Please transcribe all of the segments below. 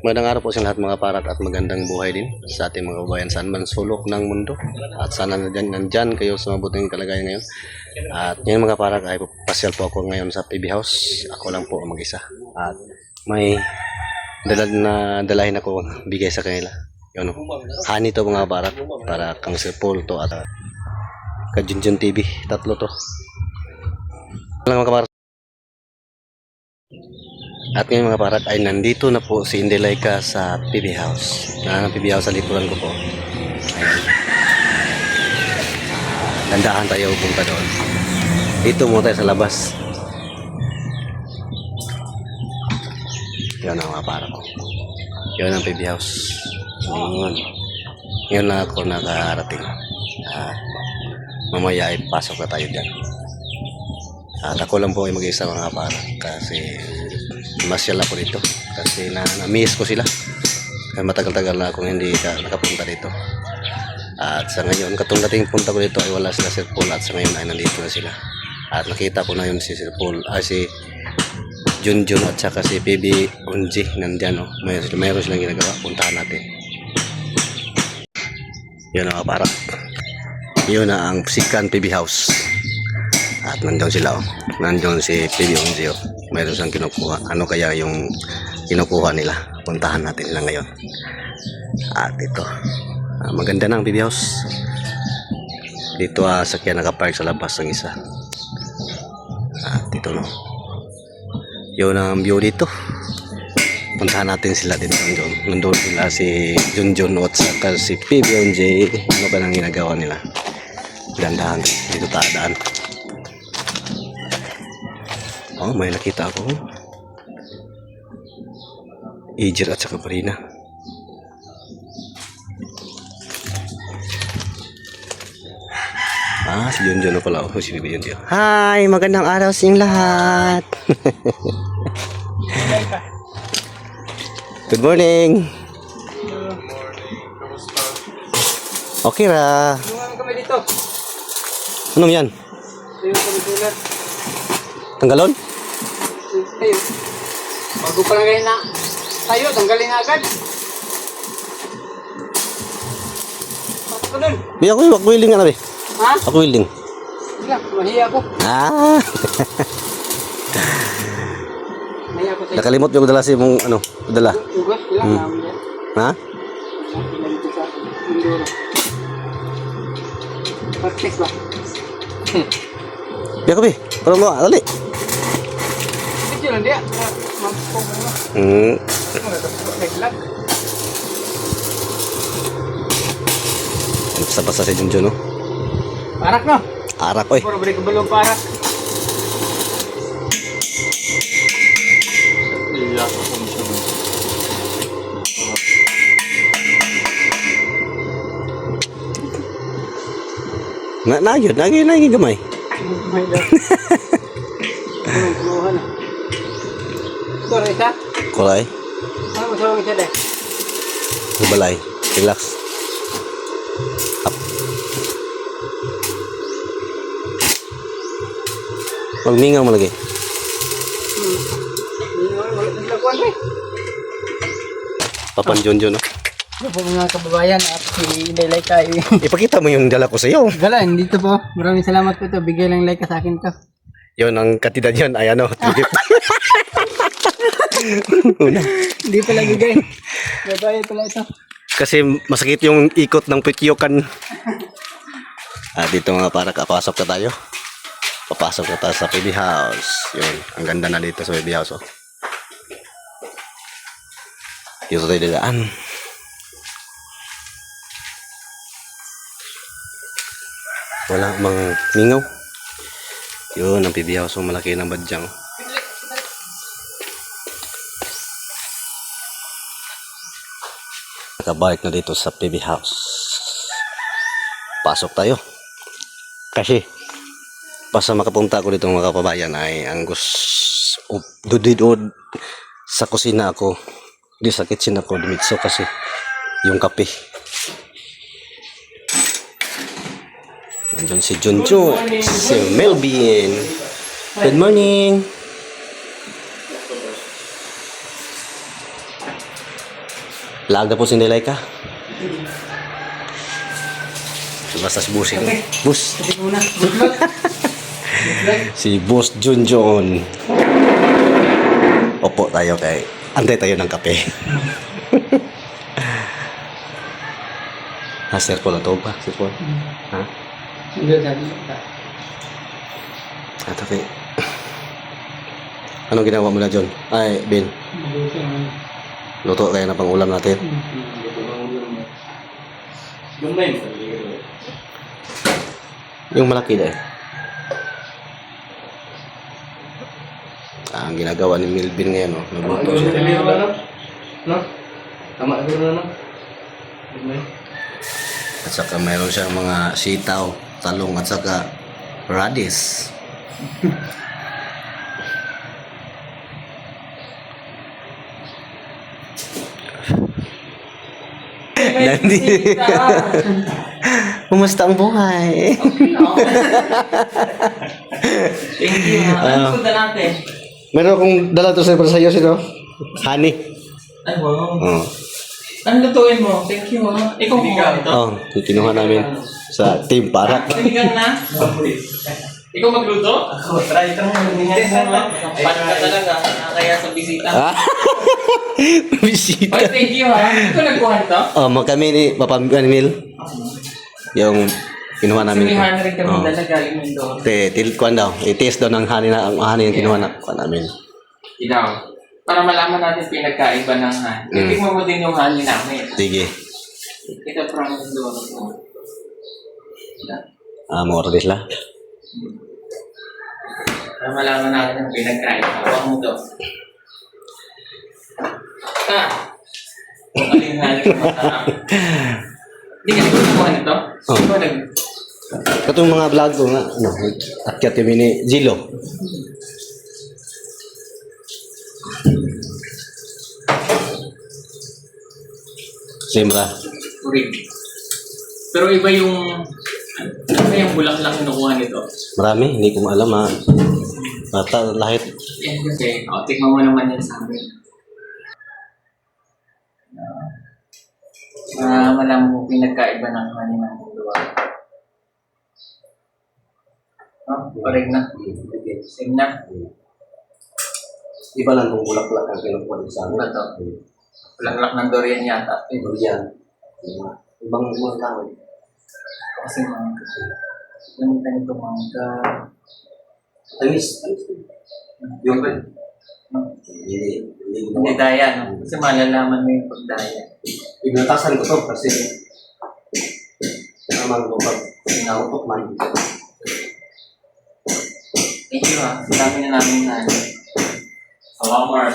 Magandang araw po sa lahat mga parat at magandang buhay din sa ating mga kababayan saan man sulok ng mundo. At sana nandyan kayo sa mabuting kalagayan ngayon. At ngayon mga parat ay pasyal po ako ngayon sa PB House. Ako lang po ang mag-isa. At may dalahin ako bigay sa kanila. Yun, honey to mga parat para kang sirpol to at Kajunjun TV. Tatlo to. Lang mga parat. At ngayon mga parat ay nandito na po si Indelaika sa PB House. Ang PB House sa likuran ko po. Ayan. Dandahan tayo punta doon. Dito muna tayo sa labas. Yan ang mga parat. Yan ang PB House. Ngayon lang ako nakarating. Mamaya ay pasok na tayo dyan. At ako lang po ay mag-isa mga parat kasi masyal ako dito kasi na-miss ko sila kaya matagal-tagal na akong hindi nakapunta dito. At sa ngayon katong dating punta ko dito ay wala sila Sir Paul at sa ngayon ay nandito na sila at nakita ko na yun si Sir Paul si Junjun at saka si PB Unji nandyan. Mayroon silang ginagawa, puntahan natin. Yun ang parat, yun na ang Sikan PB House at nandiyan sila nandiyan si PB Unji mayroon siyang kinukuha. Ano kaya yung kinukuha nila? Puntahan natin sila ngayon. At ito, maganda na ang PB House. Dito sakyan nakapark sa labas ng isa. At ito no. Yun ang view dito. Puntahan natin sila dito. Nandun sila si Junjun at saka si PB Ano ba nang ginagawa nila? Dandahan dito taadaan. Oh, may nakita ako. Ijer at saka Marina. Si Junjun na pala. Si Bibi Junjun. Hi! Magandang araw sa inyong lahat. Good morning. Okay ra. Tulungan kami dito. Anong yan? Ayun kami tulad. Tanggalon? Tayo. Bago pa lang kayo na tayo, tanggalin na agad. Bakit ko nun? Biya ko yung willing nga na be. Ha? Ako willing. Wala, mahiya ako. Mahiya ako sa'yo. Nakalimot yung dala si mong dala. Ugos, ilang namin yan. Ha? Ilang dito sa Mindoro. Practice ba? Biya ko be. Parang mo, dali. Video lang dia. Mampong mo na. Naglag. Basta-basta si Junjun, no? Parak no? Arak, oy. Puro balik belum parak. Iya, Nagi gamay. May daw. Puluhan na. Ito, isa? Kulay. Ano mo sa isa deh? Balay. Relax. Up. Magmingaw mo lagi. Wala din lakuan eh. Papan Junjun, no? Ano po mga kababayan at si Indelaika ay Ipakita mo yung dala ko sa iyo. galan dito po. Maraming salamat po ito. Bigay lang like sa akin to. Yun, ang katida niyan ay Una. Hindi pala bigay. Babayad pala ito. Kasi masakit yung ikot ng pityokan. Dito nga para kapasok na tayo. Papasok na tayo sa PB House. Yun, ang ganda na dito sa PB House. Oh. Dito tayo dadaan. Wala mang mingaw. Yun, ang PB House. Malaki ng badyang. Nakabalik na dito sa PB House. Pasok tayo. Kasi basta makapunta ako dito mga kababayan ay ang dudidod sa kusina ako. Di sa kitchen ako dumitso kasi yung kape. Nandiyan si Junjun, si Melvin. Good morning. Laag na po si Nelaika. Basta si Boss. Boss. Si Boss Junjun. Opo tayo kay antay tayo ng kape. Sir Paul na to ba? Sir Paul? Ha? Hindi, sabi ko. Ato kay... Anong ginawa mo na, John? Ay, Ben. Luto kayo na pang ulam natin. Yung malaki dahil. Ang ginagawa ni Melvin ngayon, oh. Nagluto siya. Tama siguro na. At saka mayroon siyang mga sitaw, talong at saka radish. Nandi. Kumusta ang buhay? Thank you. Ano punta natin? Meron akong dala to para sa iyo, sino? Honey. Ay, wow. Oh. Ano lutuin mo? Thank you, ha? Ikaw kumuha ito? Oh, kinuha namin sa team para. Sinigang na? Ikaw magluto? Ako, try ka naman. Paano ka talaga? Kaya sa bisita. Ah. Bisita. Oy, thank you, ha? Ikaw nagkuha nito? Oh, kami ni Papa Mil. Yung kinuha namin. Sinihan rin kami dala galing mundo. Kuan daw. I-taste daw ng honey na ang honey yung kinuha namin. Ikaw. Para malaman natin pinagkaiba ng honey. Tingnan mo din yung honey namin. Sige. Ito from mundo. More this la. Para malaman natin ang pinagkaiba. Huwag mo to. Kung aling honey ko masarap. Hindi ka nagkukuha nito? Ikaw nag... Katong mga vlog ko nga, akyat kami ni Zilo. Simra. Urig. Pero iba yung... Ano ba yung bulaklak na nakuha nito? Marami, hindi ko maalam ha. Bata, lahit. Yan kasi, tingnan mo naman yan sa amin. Malaman mo pinagkaiba ng honey ng dalawa. Correct na. Same na. Iba lang kung bulaklak ang kinukuha sa amin. Ano to? Bulaklak ng durian yata. Durian. Ibang mga tao. Kasi mangga. Gamitan ito mangga. Tamis. Yung ba? Hindi daya, no? Kasi malalaman mo yung pagdaya. Ibinatasan ko to kasi naman ko pag pinautok man. Thank you, ha. Dami na namin na. Salamat.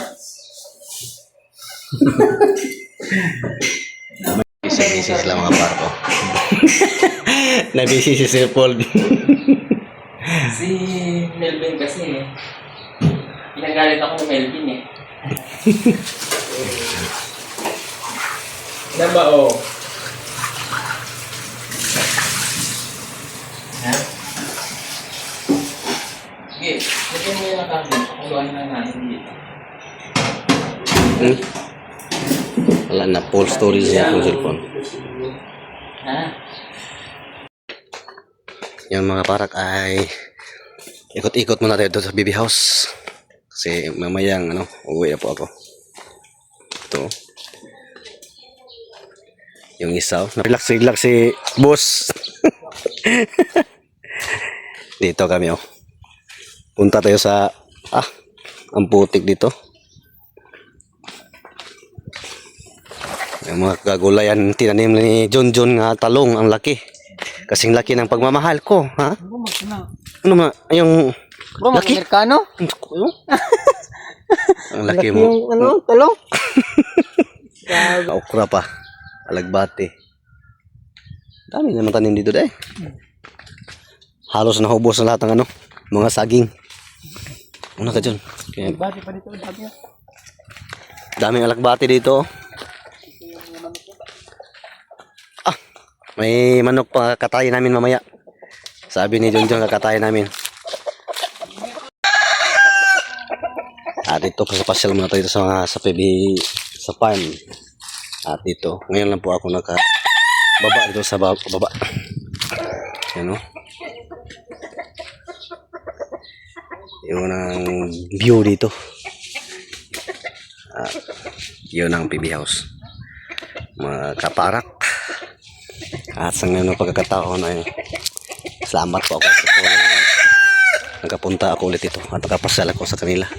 Busy lang mga parko. Nabisi si Sir Paul. Si Melvin kasi, pinagalit ako ng Melvin, eh. Ano ba, oh? Ha? Sige, lagyan mo yung nakakita. Pakuluan na natin dito. Wala na, full storage niya yung cellphone. Ha? Yung mga parak ay ikot-ikot muna tayo doon sa baby house. Kasi mamayang uwi na po ako. Ito. Yung isa, relax si boss. Dito kami punta tayo sa ang putik dito. Yung mga kagulayan tinanim ni John nga talong ang laki. Kasing laki ng pagmamahal ko, ha? Ano ma? Yung laki? Amerikano? Ang laki mo. Yung talong? Okra pa. Alagbati. Dami naman tanim dito dahil. Halos nahubos na lahat ng mga saging. Una ka dyan. Alagbati pa dito. Daming alagbati dito. May manok pa katayin namin mamaya. Sabi ni John kakatayin namin. Dito pasyal muna tayo sa PB sa farm. At dito, ngayon lang po ako nakababa dito sa baba. Yan o. Yun ang view dito. Yun ang PB House. Mga kaparak. At sa ngayon ng pagkakataon ay salamat po ako sa nagkapunta ako ulit ito at nakapasal ako sa kanila.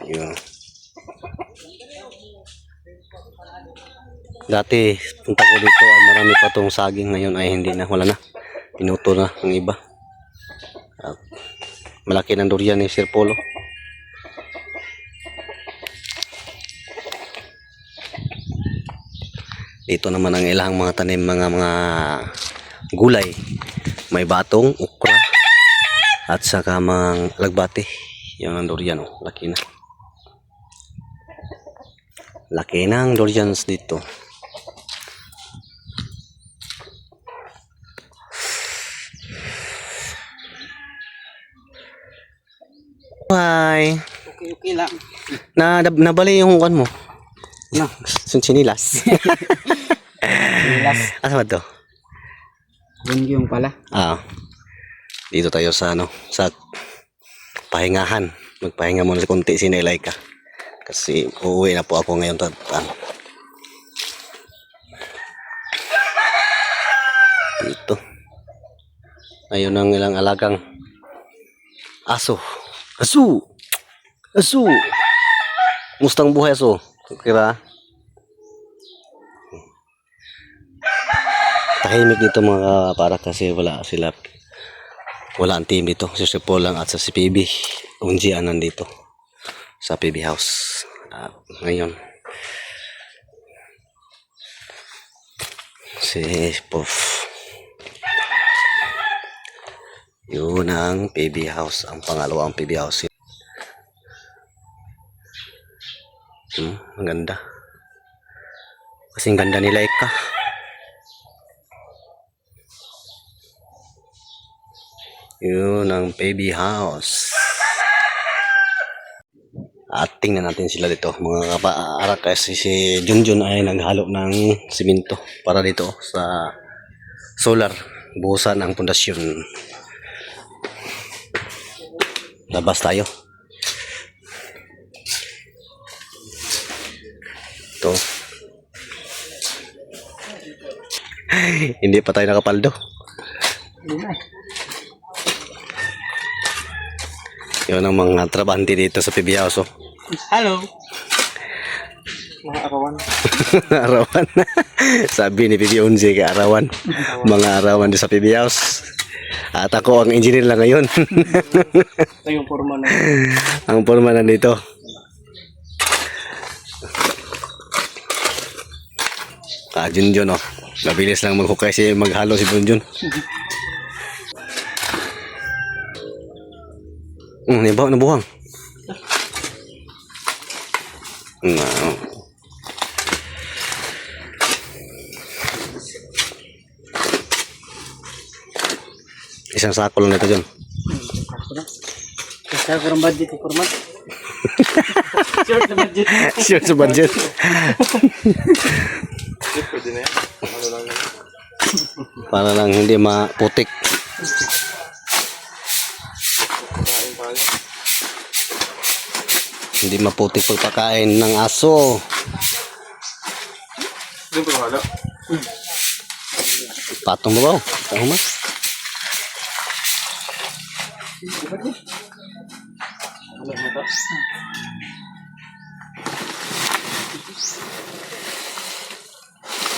Yun. Dati punta ko dito ay marami pa tong saging, ngayon ay hindi na, wala na. Pinuto na ang iba. Malaki ng durian ni Sir Polo. Dito naman ang ilang mga tanim, mga gulay. May batong, ukra, at saka mga lagbate. Yan ang durian, oh. Laki na. Laki na ang durians dito. Hi. Okay lang. Nabali yung kan mo. No. Sinilas. Sinilas. Asa ba to? Yung pala. Dito tayo sa sa pahingahan. Magpahinga muna sa konti si Nelaika. Kasi uuwi na po ako ngayon dito. Ayun ang ilang alagang aso. Aso. Mustang buhay aso. Kira. Tahimik dito mga para kasi wala ang team dito. Si Paul lang at si PB Unjian nandito sa PB House. Ngayon si Puff. Yun ang PB House, ang pangalawang PB House. Ang ganda. Kasing ganda ni Laika. Yun ang PB House. At tingnan natin sila dito. Mga kapaarak kasi si Junjun ay naghalo ng simento para dito sa solar. Buhusan ang pundasyon. Labas tayo. Ito. Hindi pa tayo nakapaldo. Yun ang mga trabante dito sa PB House. Oh. Hello. Mga arawan. Arawan. Sabi ni PB Unzi kay arawan. Mga arawan din sa PB House. At ako ang engineer lang ngayon. Ito yung forma na. Ang forma nandito. Junjun oh. Mabilis lang maghukay maghalo si Junjun. Nabuhang. Isang sako lang nito dyan. Kasi kurang budget yung format. Short na budget. Short sa budget. Pwede na yan. Para lang hindi maputik. Hindi maputik pagpakain ng aso. Doon pa wala. Patong mo ba? Patong mo?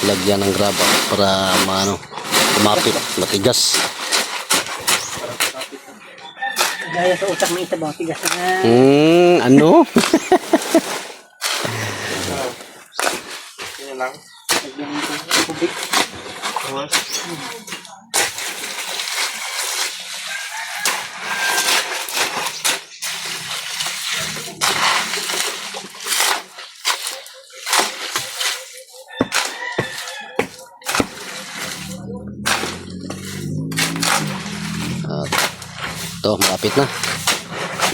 Lagyan ng graba para kumapit, matigas. Gaya sa utak mo ito ba? Tigas na. Ano? Yan lang. Kubik. Ito, malapit na.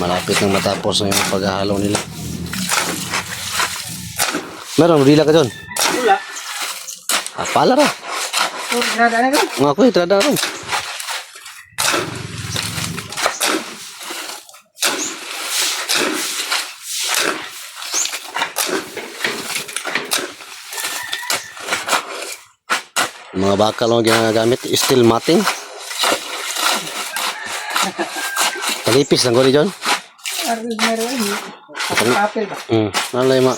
Malapit nang matapos na yung paghahalo nila. Meron, rila ka doon. Wala. Pala ra. Nada na ko. Nga ko, itrada ron. Mga bakal ang ginagamit, steel matting. Kanipis lang ko rin dyan. Meron. Kapil ba? Nalay ma.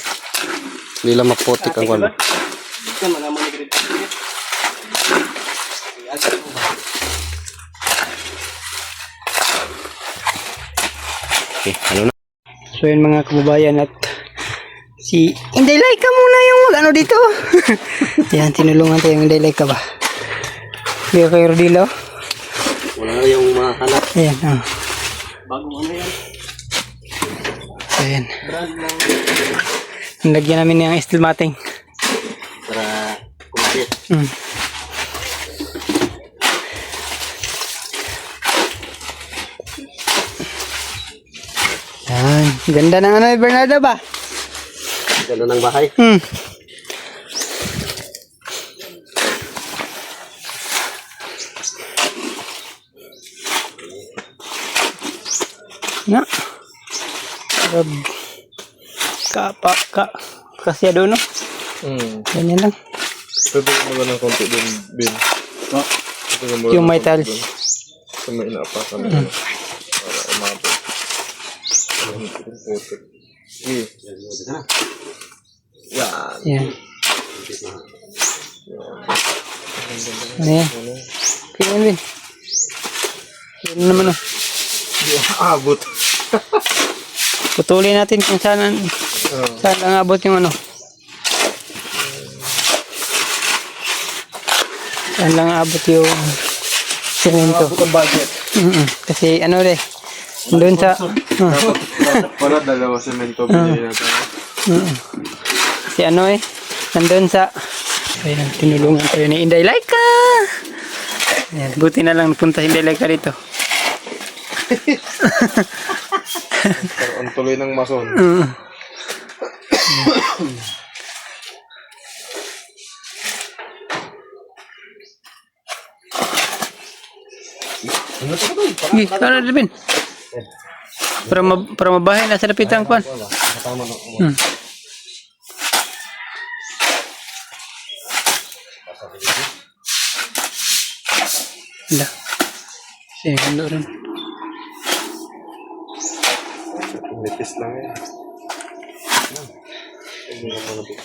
Hindi lang maputik ang kwan. Ito man naman ni Okay, ano na? So yun mga kababayan at si Inday Laika muna yung ano dito. Yan, tinulungan tayo yung Inday Laika ba. Kaya kay Rodilo. Wala na yung mahanap. Ayan, Bago ano yan? Ayan. Brand ng Nilagyan namin ng steel matting. Para kumakit. Yan. Ganda ng ano, Bernardo ba? Ganda ng bahay. Na. Kasyado no? Ganyan lang. Pwede mo lang ng konti din, Bin. Yung may tiles. Sa may inaapakan na yun. Para umabot. Yan. Yan. Ano yan? Okay yan, Bin. Yan naman oh. Abot. Putulin natin kung saan ang abot yung ano. Saan lang abot yung semento. Abot ang budget. Kasi ano rin, doon sa... Para dalawa semento binili natin. Si ano nandun sa... Ayan, tinulungan tayo ni Inday Laika. Ayan, buti na lang punta si Inday Laika dito. Karoon tuloy ng mason. Sige, para Bin. Para mabahay na sa lapitan kwan. Hala. Sige, halo rin. Nipis lang yan. Hindi naman nabit.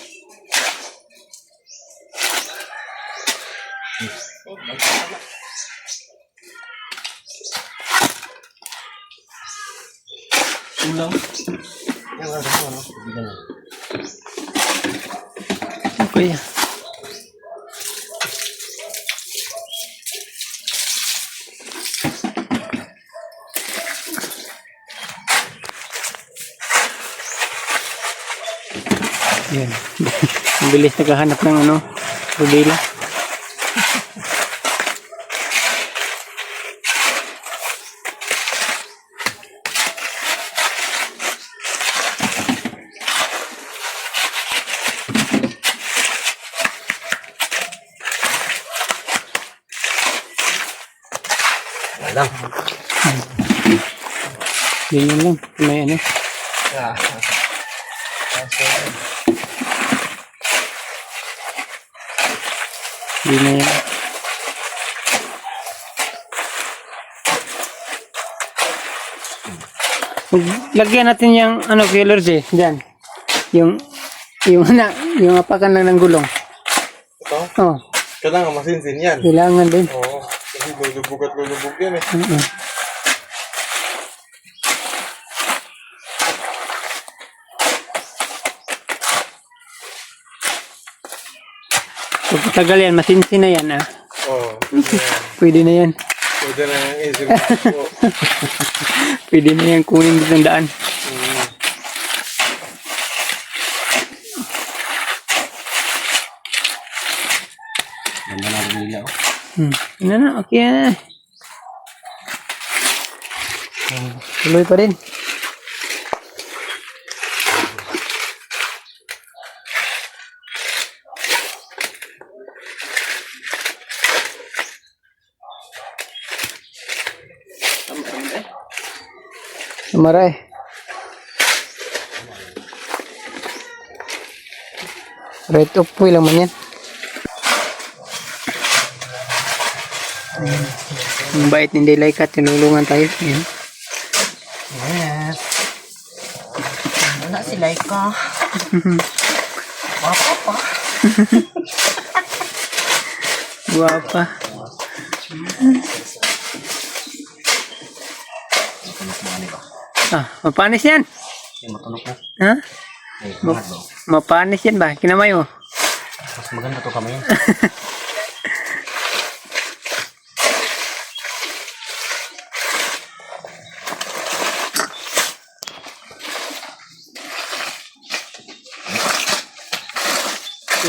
ulam. Okay. Yan. Ang bilis naghahanap ng ano, rodila. Lang. Ganyan lang. May ano. Hindi na yan. Lagyan natin yung ano, killer J. Diyan. Yung apakan lang ng gulong. Ito? Oh, Kailangan masinsin yan. kailangan din. Oo. Kasi lulubog at lulubog yan eh. Pag tagal yan, masinsin na yan Oo. Pwede na yan. Pwede na yung isip ko. Pwede na yan kunin dito ng daan. Ganda na rin nila. Ano na, okay na. Tuloy pa rin. Maray. Right of way lang man yan. Ang bait ni Daylaika, tinulungan tayo. Yan. Yes. Wala si Laika. Papa. Guwapa. Mapanis yan. Matunog na. Ha? Ay, kumahat ba? Mapanis yan ba? Kinamay mo. Mas maganda to kamay.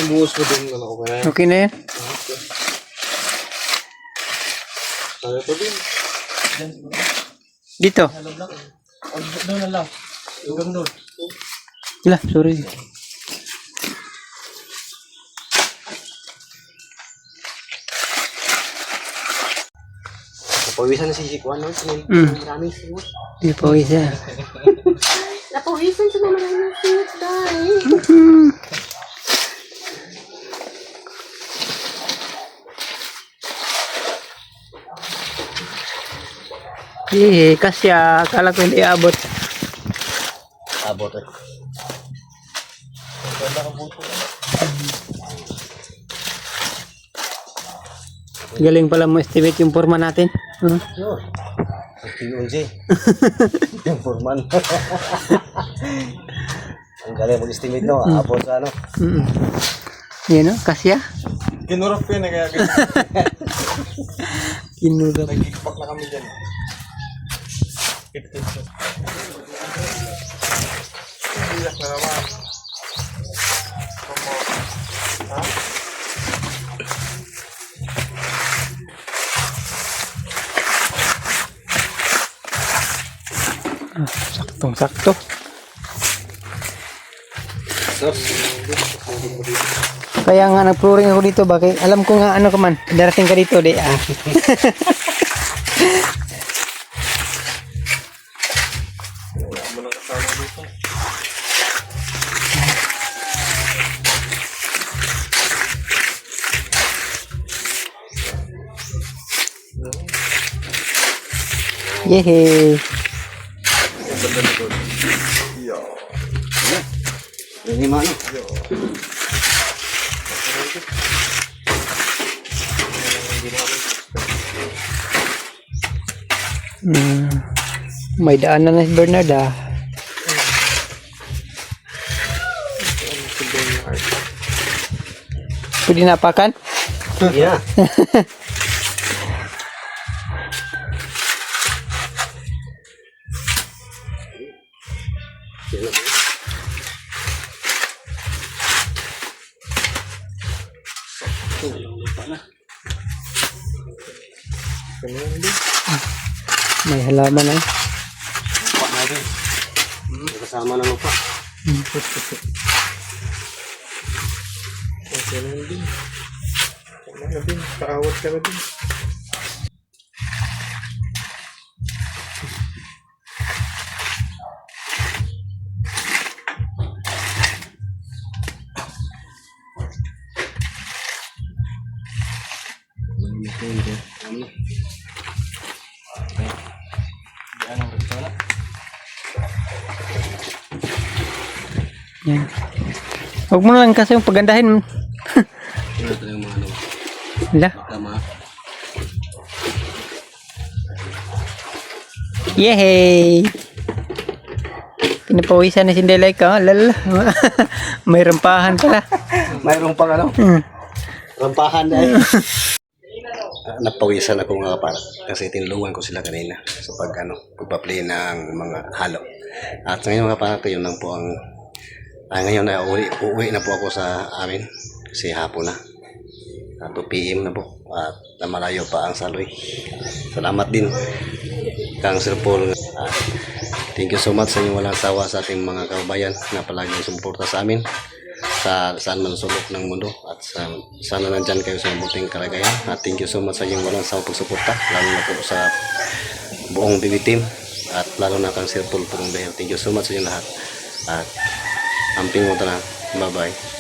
Yung buhos mo din, ano ko ba yan? Okay na yan. Kaya pa din. Dito. Doon na lang. Hanggang doon. Wala, sorry. Pawisan na si Kuan, no? Marami siya. Di pa isa. Napawisan sa mga maraming sinot dahil. Kasi akala ko hindi abot. Abot eh. Galing pala mo estimate yung forma natin. Yun. Ang P11. Yung foreman. Ang galing mag-estimate, no? Abot sa ano. Yan o, kasya. Kinurap yan, kaya Kinurap. nag-ipak na kami dyan. Iyak na naman. Ha? Saktong sakto. Kaya nga nag-flooring ako dito, bakit? Alam ko nga ano ka man, darating ka dito, di ah. Yehey! Ini mana? May daanan na si Bernard ah. Pwede napakan? Iya. May halaman na. Lupa na din. Kasama na lupa. Okay na din. Wala na din. Kaawat ka na din. Yan. Huwag mo na lang kasi yung pagandahin. Ito yung mga ano. Wala. Tama. Yehey! Pinapawisan na si Daylaika. Lala. May rampahan pala. Mayroon pang ano? Rampahan na eh. Napawisan ako nga para kasi tinulungan ko sila kanina sa pagpa-play ng mga halo. At ngayon mga para yun lang po ang ngayon na uuwi na po ako sa amin kasi hapon na. 2 PM na po at malayo pa ang saloy. Salamat din Kang Sir Paul. Thank you so much sa inyong walang sawa sa ating mga kababayan na palaging sumuporta sa amin sa saan man sulok ng mundo at sana nandyan kayo sa mabuting kalagayan. At thank you so much sa inyong walang sawa pagsuporta lalo na po sa buong BB team at lalo na kang Sir Paul Purong Dayo. Thank you so much sa inyong lahat. At amping mo na. Bye-bye.